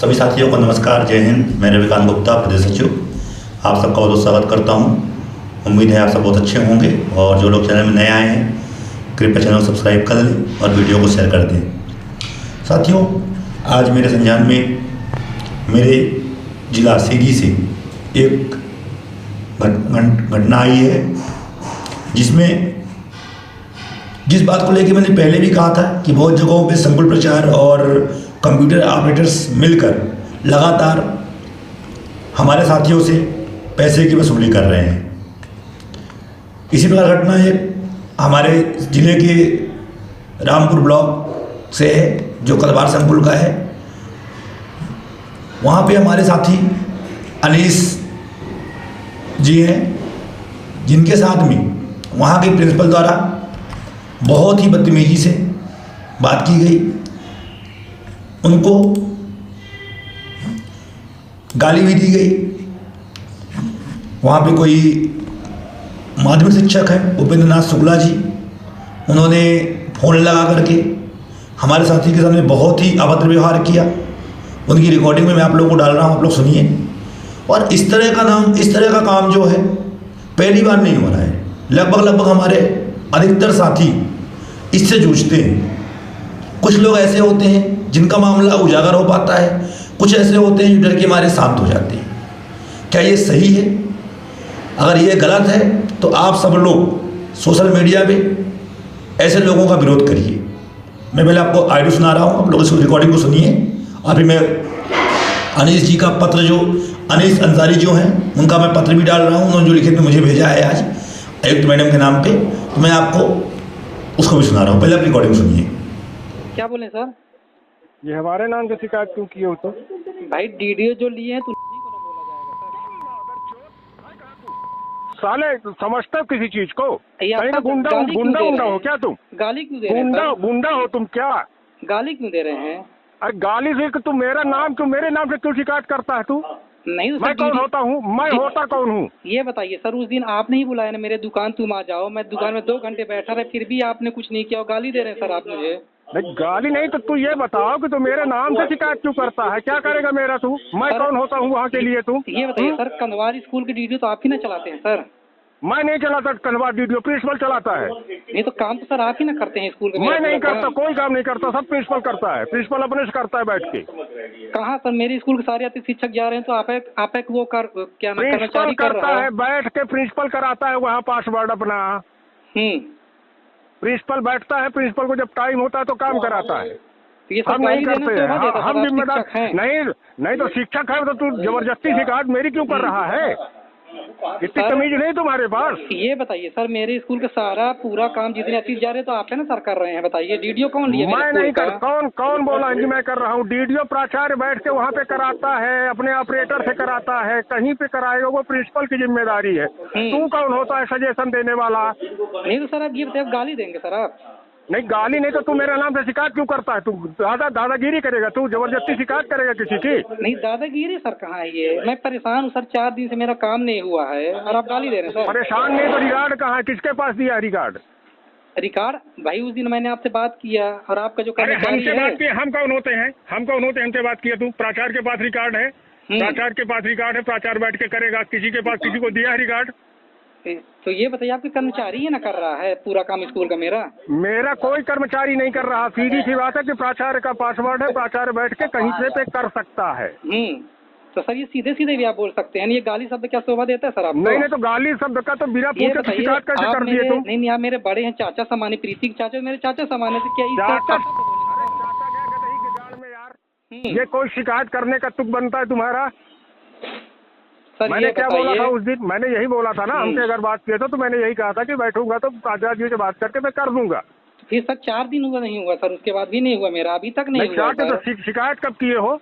सभी साथियों को नमस्कार, जय हिंद। मैं रविकांत गुप्ता, प्रदेश सचिव, आप सबका बहुत स्वागत करता हूं। उम्मीद है आप सब बहुत अच्छे होंगे और जो लोग चैनल में नए आए हैं कृपया चैनल को सब्सक्राइब कर लें और वीडियो को शेयर कर दें। साथियों, आज मेरे संज्ञान में मेरे जिला सीधी से एक घटना आई है जिसमें जिस बात को लेकर मैंने पहले भी कहा था कि बहुत जगहों पे संकुल प्रचार और कंप्यूटर ऑपरेटर्स मिलकर लगातार हमारे साथियों से पैसे की वसूली कर रहे हैं। इसी प्रकार घटना एक हमारे ज़िले के रामपुर ब्लॉक से है जो कलवार संकुल का है। वहाँ पे हमारे साथी अनीस जी हैं जिनके साथ में वहाँ के प्रिंसिपल द्वारा बहुत ही बदतमीजी से बात की गई। उनको गाली भी दी गई। वहाँ पे कोई माध्यमिक शिक्षक है उपेंद्र नाथ शुक्ला जी, उन्होंने फ़ोन लगा करके हमारे साथी के सामने बहुत ही अभद्र व्यवहार किया। उनकी रिकॉर्डिंग में मैं आप लोगों को डाल रहा हूँ, आप लोग सुनिए। और इस तरह का काम जो है पहली बार नहीं हो रहा है। लगभग हमारे अधिकतर साथी इससे जूझते हैं। कुछ लोग ऐसे होते हैं जिनका मामला उजागर हो पाता है, कुछ ऐसे होते हैं जो डर के मारे शांत हो जाते हैं। क्या ये सही है? अगर ये गलत है तो आप सब लोग सोशल मीडिया पे ऐसे लोगों का विरोध करिए। मैं पहले आपको ऑडियो सुना रहा हूँ, आप लोग इस रिकॉर्डिंग को सुनिए। अभी मैं अनीस जी का पत्र, जो अनीस अंसारी जो हैं उनका मैं पत्र भी डाल रहा हूँ। उन्होंने जो लिखित में मुझे भेजा है आज आयुक्त मैडम के नाम पे, तो मैं आपको उसको भी सुना रहा हूँ। पहले आप रिकॉर्डिंग सुनिए। क्या बोले सर? ये हमारे नाम की शिकायत क्यों की हो? तो भाई डीडीओ जो लिए हैं तो उन्हीं को ना बोला जाएगा सर। साले समझते हो किसी चीज को? ये आप कहीं ना सब गुंडा गाली क्यों दे गुंडा रहे हो हैं? क्या तुम? गाली क्यों दे रहे हैं सर? गुंडा हो तुम क्या? गाली क्यों दे रहे हैं? अरे गाली से कि तू मेरा नाम क्यों, मेरे नाम से क्यों शिकायत करता है तू? नहीं तो मैं सर कौन होता हूँ? मैं होता कौन हूँ? ये बताइए सर, उस दिन आपने ही बुलाया ना मेरे दुकान, तुम आ जाओ। मैं दुकान में 2 घंटे बैठा रहा, फिर भी आपने कुछ नहीं किया और गाली दे रहे हैं सर आप मुझे। नहीं गाली नहीं तो तू ये बताओ कि तू मेरे नाम से शिकायत क्यों करता है? क्या करेगा मेरा तू? मैं कौन होता हूँ वहाँ के लिए तू? ये बताइए सर, कंदवार स्कूल के डीडीओ तो आप ही ना चलाते हैं सर? मैं नहीं चलाता कन्वा वीडियो, प्रिंसिपल चलाता है। नहीं तो काम तो सर आप ही ना करते हैं स्कूल के? मैं नहीं करता, कोई काम नहीं करता, सब प्रिंसिपल करता है। प्रिंसिपल अपने से करता है बैठ के। कहाँ सर? मेरे स्कूल के सारे अतिथि शिक्षक जा रहे हैं तो आप एक वो क्या नाम प्रिंसिपल कर्मचारी कर करता रहा है, बैठ के प्रिंसिपल कराता है वहाँ पासवर्ड अपना। प्रिंसिपल बैठता है, प्रिंसिपल को जब टाइम होता है तो काम कराता है। तो ये सब हम नहीं गाली देना करते शोभा हैं, देता हम सर, आप जिम्मेदार शिक्षक हैं। नहीं तो शिक्षक है तो तू जबरदस्ती शिकायत मेरी क्यों कर रहा है? इतनी सर, तमीज नहीं तुम्हारे पास? ये बताइए सर, मेरे स्कूल का सारा पूरा काम जितने अतिथि जा रहे हैं तो आप है ना सर कर रहे हैं? बताइए डीडीओ कौन लिया मेरे मैं स्कूल नहीं का? कर, कौन बोला है कि मैं कर रहा हूँ? डीडीओ प्राचार्य बैठ के वहाँ पे कराता है, अपने ऑपरेटर से कराता है, कहीं पे कराएगा वो प्रिंसिपल की जिम्मेदारी है। तू कौन होता है सजेशन देने वाला? नहीं तो सर आप ये बताइए, गाली देंगे सर आप? नहीं गाली नहीं तो तू मेरे नाम से शिकायत क्यों करता है? तू दादागिरी करेगा, तू जबरदस्ती शिकायत करेगा किसी की? नहीं दादागिरी सर कहाँ है ये? मैं परेशान हूँ सर, 4 दिन से मेरा काम नहीं हुआ है और आप गाली दे रहे हैं सर। परेशान नहीं तो रिगार्ड कहाँ है? किसके पास दिया है रिगार्ड? रिकॉर्ड भाई उस दिन मैंने आपसे बात किया और आपका जो कर्मचारी हमसे है। बात की? हम कौन होते हैं? हमसे बात किया तू? प्राचार्य के पास रिकॉर्ड है, प्राचार्य के पास रिकॉर्ड है, प्राचार्य बैठ के करेगा। किसी के पास किसी को दिया है रिकॉर्ड? तो ये बताइए, आपके कर्मचारी है ना कर रहा है पूरा काम स्कूल का? मेरा कोई कर्मचारी नहीं कर रहा। सीधी सी बात है कि प्राचार्य का पासवर्ड है, प्राचार्य बैठ के कहीं से पे कर सकता है। तो सर ये सीधे सीधे भी आप बोल सकते हैं, ये गाली शब्द क्या शोभा देता है सर आपको? नहीं तो गाली शब्द का तो बिना पूछे तो शिकायत कैसे कर दिए तुम? नहीं आप मेरे बड़े हैं, चाचा समाने, प्रीति के चाचा मेरे चाचा समाने से क्या चाचा क्या गदही के जाल में यार? ये कोई शिकायत करने का तुक बनता है तुम्हारा? सर मैंने क्या बोला था उस दिन? मैंने यही बोला था ना, हमसे अगर बात किया था तो मैंने यही कहा था कि बैठूंगा तो प्राचार्य जी से बात करके मैं कर दूंगा। फिर सर 4 दिन हुआ नहीं हुआ सर, उसके बाद भी नहीं हुआ मेरा, अभी तक नहीं हुआ सर। तो शिकायत कब किए हो?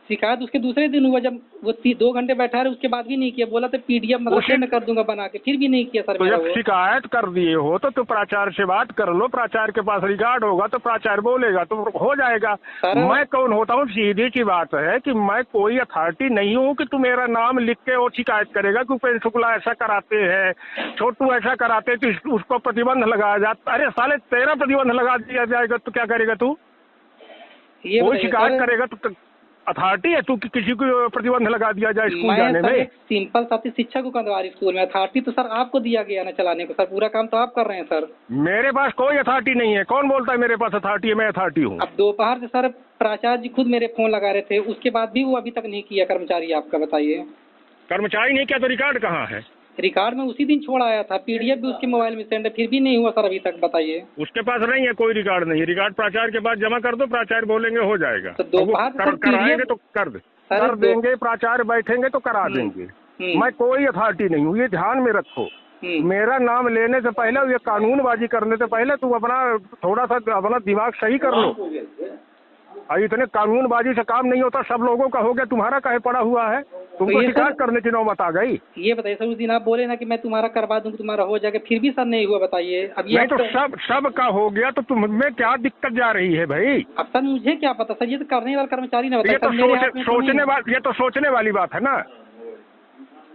शिकायत उसके दूसरे दिन हुआ जब वो 2 घंटे बैठा रहे, उसके बाद भी नहीं किया। बोला तो पीडीएफ मदरसे में कर दूंगा बना के, फिर भी नहीं किया सर। तो जब शिकायत कर दिए हो तो प्राचार्य से बात कर लो। प्राचार्य के पास रिकॉर्ड होगा तो प्राचार्य बोलेगा तो हो जाएगा। मैं कौन होता हूँ? सीधी सी बात है कि मैं कोई अथॉरिटी नहीं हूँ कि तू मेरा नाम लिख के और शिकायत करेगा कि उपेंद्र शुक्ला ऐसा कराते हैं, छोटू ऐसा कराते तो उसको प्रतिबंध लगाया जाता। अरे साले तेरा प्रतिबंध लगा दिया जाएगा तो क्या करेगा तू? कोई शिकायत करेगा तो अथॉरिटी है तू कि किसी को प्रतिबंध लगा दिया जाए स्कूल जाने मैं सर में? एक सिंपल साथी शिक्षक को कंदवारी स्कूल में, अथॉरिटी तो सर आपको दिया गया ना चलाने को, सर पूरा काम तो आप कर रहे हैं सर। मेरे पास कोई अथॉरिटी नहीं है। कौन बोलता है मेरे पास अथॉरिटी है? मैं अथॉरिटी हूँ। अब दोपहर से सर प्राचार्य जी खुद मेरे फोन लगा रहे थे, उसके बाद भी वो अभी तक नहीं किया कर्मचारी आपका, बताइए। कर्मचारी नहीं किया तो रिकॉर्ड कहाँ है? रिकॉर्ड में उसी दिन छोड़ आया था, पीडीएफ भी उसके मोबाइल में सेंड है, फिर भी नहीं हुआ सर अभी तक, बताइए। उसके पास नहीं है, कोई रिकॉर्ड नहीं। रिकॉर्ड प्राचार्य के पास जमा कर दो, प्राचार्य बोलेंगे हो जाएगा। तो दोपहर से सर कराएंगे तो कर देंगे, प्राचार्य बैठेंगे तो करा देंगे। मैं कोई अथॉरिटी नहीं हूँ, ये ध्यान में रखो। मेरा नाम लेने से पहले, ये कानूनबाजी करने से पहले तू अपना थोड़ा सा अपना दिमाग सही कर लो। इतने कानूनबाजी से काम नहीं होता। सब लोगों का हो गया, तुम्हारा काहे पड़ा हुआ है? तुमको तो शिकायत करने की नौबत आ गई। ये बताइए सर, उस दिन आप बोले ना कि मैं तुम्हारा करवा दूंगा, तुम्हारा हो जाएगा, फिर भी सर नहीं हुआ, बताइए। अब ये नहीं तो सब का हो गया तो तुम्हें क्या दिक्कत जा रही है भाई? अब सर मुझे क्या पता सर, ये तो करने वाला कर्मचारी ने बताया। ये तो सोचने वाली बात है ना।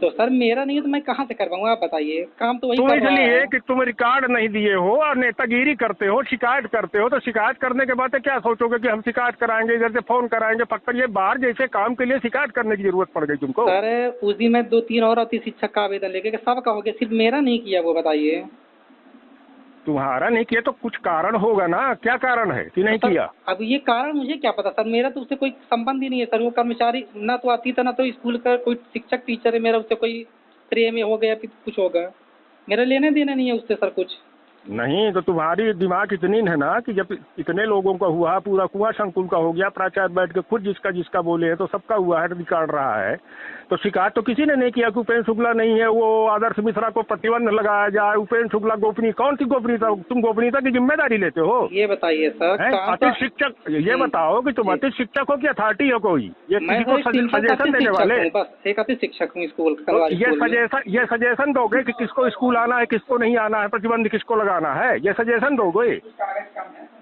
तो सर मेरा नहीं है तो मैं कहाँ से करवाऊंगा, आप बताइए। काम तो वही तो कर रहा इसलिए है कि तुम रिकॉर्ड नहीं दिए हो और नेतागिरी करते हो, शिकायत करते हो। तो शिकायत करने के बाद क्या सोचोगे कि हम शिकायत कराएंगे, इधर से फोन कराएंगे पक्का? ये बाहर जैसे काम के लिए शिकायत करने की जरूरत पड़ गई तुमको? सर उस दिन मैं 2-3 और अति शिक्षक का आवेदन लेके सबका हो गया, सिर्फ मेरा नहीं किया, वो बताइए। तुम्हारा नहीं किया तो कुछ कारण होगा ना। क्या कारण है कि नहीं किया? अब ये कारण मुझे क्या पता सर, मेरा तो उससे कोई संबंध ही नहीं है सर। वो कर्मचारी ना तो आती था, ना तो स्कूल का कोई शिक्षक टीचर है, मेरा उससे कोई प्रेम में हो गया फिर कुछ होगा, मेरा लेने देना नहीं है उससे सर कुछ। नहीं तो तुम्हारी दिमाग इतनी है ना कि जब इतने लोगों का हुआ, पूरा कुआं संकुल का हो गया, प्राचार्य बैठ के खुद जिसका बोले है तो सबका हुआ है, निकाल रहा है। तो शिकायत तो किसी ने नहीं किया कि उपेंद्र शुक्ला नहीं है, वो आदर्श मिश्रा को प्रतिबंध लगाया जाए। उपेंद्र शुक्ला गोपनीय, कौन सी गोपनीयता? तुम गोपनीयता की जिम्मेदारी लेते हो? ये बताइए सर, अति शिक्षक, ये बताओ कि तुम अति शिक्षक हो कि अथॉरिटी हो कोई? ये किसी को सजेशन देने वाले? बस एक अति शिक्षक हूँ स्कूल का। ये सजेशन दोगे कि किसको स्कूल आना है, किसको नहीं आना है, प्रतिबंध किसको लगाना है? ये सजेशन दोगे?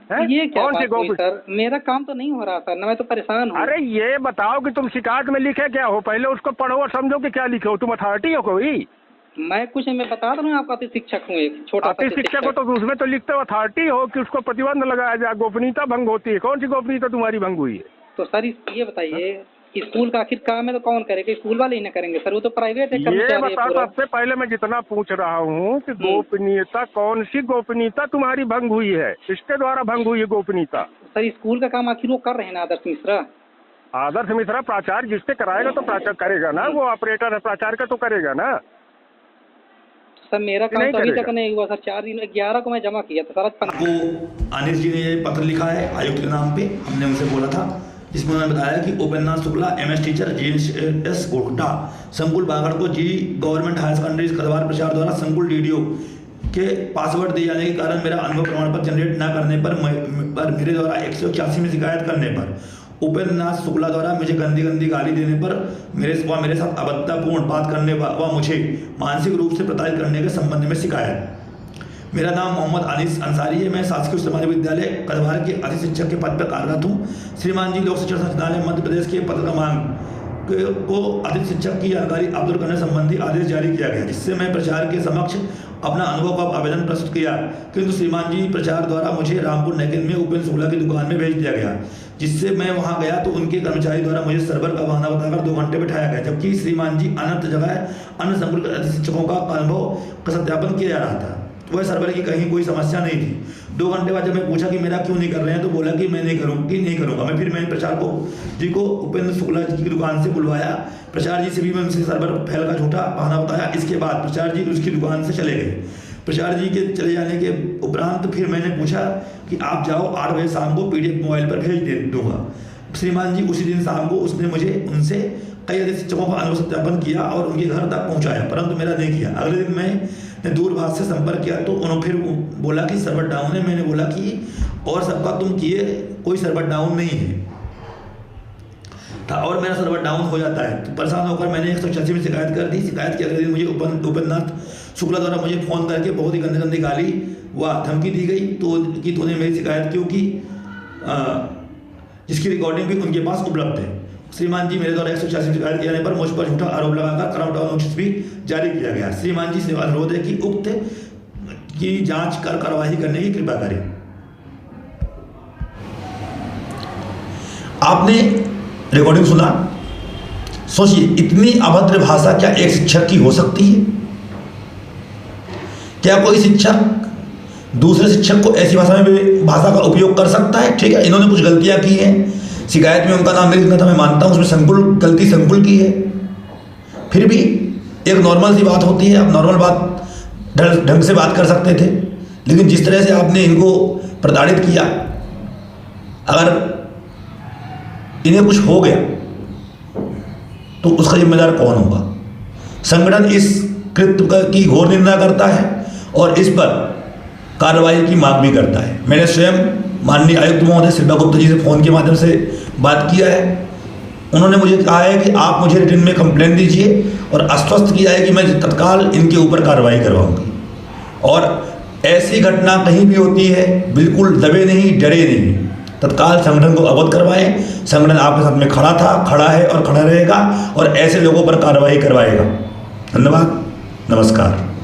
ये क्या बात हुई सर, मेरा काम तो नहीं हो रहा सर ना, मैं तो परेशान हूँ। अरे ये बताओ कि तुम शिकायत में लिखे क्या हो? पहले उसको पढ़ो और समझो कि क्या लिखे हो। तुम अथॉरिटी हो कोई? मैं कुछ मैं बता रहा हूँ आपको, अति शिक्षक हूँ, एक छोटा अति शिक्षक हो तो उसमें तो लिखते हो अथॉरिटी हो कि उसको प्रतिबंध लगाया जाए, गोपनीयता भंग होती है। कौन सी गोपनीयता तुम्हारी भंग हुई है? तो सर ये बताइए, स्कूल का आखिर काम है तो कौन करेगा? स्कूल वाले ही ना करेंगे सर, वो तो प्राइवेट है। ये बता, सबसे पहले मैं जितना पूछ रहा हूँ कि गोपनीयता, कौन सी गोपनीयता तुम्हारी भंग हुई है? किसके द्वारा भंग हुई है गोपनीयता? सर स्कूल का काम आखिर वो कर रहे हैं ना आदर्श मिश्रा। आदर्श मिश्रा प्राचार्य जिससे कराएगा तो प्राचार्य करेगा ना, वो ऑपरेटर है प्राचार्य का तो करेगा ना। सर मेरा काम तो अभी तक नहीं हुआ सर, 4 दिन 11 को मैं जमा किया था सर। आपको अनिल जी ने ये पत्र लिखा है आयुक्त के नाम पे, हमने उनसे बोला था, जिसमें उन्होंने बताया कि Upendra Shukla MS teacher GS Godda संकुल बागड़ को जी गवर्नमेंट हायर सेकेंडरी कदवार प्रचार द्वारा संकुल DDO के पासवर्ड दिए जाने के कारण मेरा अनुभव प्रमाण पत्र जनरेट न करने पर मेरे द्वारा 181 में शिकायत करने पर उपेंद्र शुक्ला द्वारा मुझे गंदी गाली देने पर मेरे साथ अभद्रतापूर्ण बात करने व मुझे मानसिक रूप से प्रताड़ित करने के संबंध में शिकायत। मेरा नाम मोहम्मद अनीस अंसारी है। मैं शासकीय उच्च माध्यमिक विद्यालय कदवार के अति शिक्षक के पद पर कार्यरत हूँ। श्रीमान जी लोक शिक्षण संचालय मध्य प्रदेश के पद क्रमांक को अतिथि शिक्षक की जानकारी अवरुद्ध करने संबंधी आदेश जारी किया गया, जिससे मैं प्रचार के समक्ष अपना अनुभव का आवेदन प्रस्तुत किया, किंतु श्रीमान जी प्रचार द्वारा मुझे रामपुर नैकिन में उपेंद्र शुक्ला की दुकान में भेज दिया गया, जिससे मैं वहां गया तो उनके कर्मचारी द्वारा मुझे सर्वर का बहाना बताकर 2 घंटे बिठाया गया, जबकि श्रीमान जी अनंत जगह अन्य संकुल अतिथि शिक्षकों का अनुभव का सत्यापन किया जा रहा था। वह सर्वर की कहीं कोई समस्या नहीं थी। 2 घंटे बाद जब मैं पूछा कि मेरा क्यों नहीं कर रहे हैं तो बोला कि मैं नहीं करूँगा। मैंने प्रचार जी को उपेंद्र शुक्ला जी की दुकान से बुलवाया। प्रचार जी से भी मैं उनसे सर्वर फैल का झूठा बहाना बताया। इसके बाद प्रचार जी उसकी दुकान से चले गए। प्रचार जी के चले जाने के उपरांत फिर मैंने पूछा कि आप जाओ 8 बजे शाम को PDF मोबाइल पर भेज दूंगा। श्रीमान जी उसी दिन शाम को उसने उनसे कई अधिक शिक्षकों का अनुभव सत्यापन किया और उनके घर तक पहुंचाया, परंतु मेरा नहीं किया। अगले दिन मैंने दूरभाष से संपर्क किया तो उन्होंने फिर बोला कि सर्वर डाउन है। मैंने बोला कि और सबका तुम किए, कोई सर्वर डाउन नहीं है था और मेरा सर्वर डाउन हो जाता है। तो परेशान होकर मैंने 186 में शिकायत कर दी। शिकायत के अगले दिन मुझे उपेंद्र शुक्ला द्वारा मुझे फ़ोन करके बहुत ही गंदी गाली व धमकी दी गई तो तूने मेरी शिकायत क्यों की, जिसकी रिकॉर्डिंग भी उनके पास उपलब्ध है। श्रीमान जी मेरे द्वारा 186 शिकायत किए जाने पर मुझ पर झूठा आरोप लगाकर क्राउन नोटिस भी जारी किया गया। श्रीमान जी से अनुरोध है कि उक्त की जांच कर कार्रवाई करने की कृपा करें। आपने रिकॉर्डिंग सुना। सोचिए, इतनी अभद्र भाषा क्या एक शिक्षक की हो सकती है? क्या कोई शिक्षक दूसरे शिक्षक को ऐसी भाषा का उपयोग कर सकता है? ठीक है, इन्होंने कुछ गलतियां की हैं, शिकायत में उनका नाम नहीं लिखना था, मैं मानता हूँ उसमें गलती संकुल की है। फिर भी एक नॉर्मल सी बात होती है, आप नॉर्मल बात ढंग से बात कर सकते थे, लेकिन जिस तरह से आपने इनको प्रताड़ित किया, अगर इन्हें कुछ हो गया तो उसका जिम्मेदार कौन होगा? संगठन इस कृत्य की घोर निंदा करता है और इस पर कार्रवाई की मांग भी करता है। मैंने स्वयं माननीय आयुक्त महोदय शिल्पा गुप्ता जी से फ़ोन के माध्यम से बात किया है। उन्होंने मुझे कहा है कि आप मुझे रिटर्न में कंप्लेंट दीजिए और आश्वस्त किया है कि मैं तत्काल इनके ऊपर कार्रवाई करवाऊंगी। और ऐसी घटना कहीं भी होती है, बिल्कुल दबे नहीं, डरे नहीं, तत्काल संगठन को अवगत करवाएं। संगठन आपके साथ में खड़ा था, खड़ा है और खड़ा रहेगा और ऐसे लोगों पर कार्रवाई करवाएगा। धन्यवाद, नमस्कार।